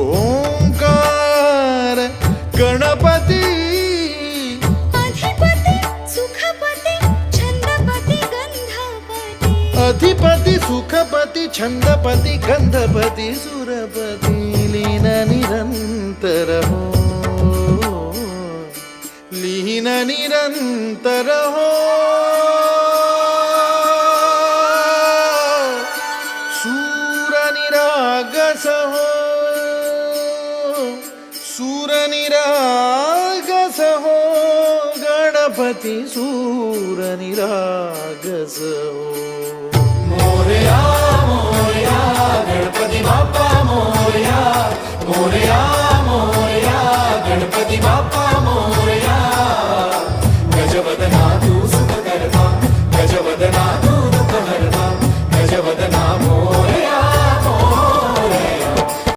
ओंकार गणपती अधिपती सुखपती छंदपती गंधपती अधिपती सुखपती छंदपती गंधपती सुरपती लीन निरंतर हो लीन निरंतर हो सूर निरागस हो सूर निरागस हो गणपती सूर निरागस हो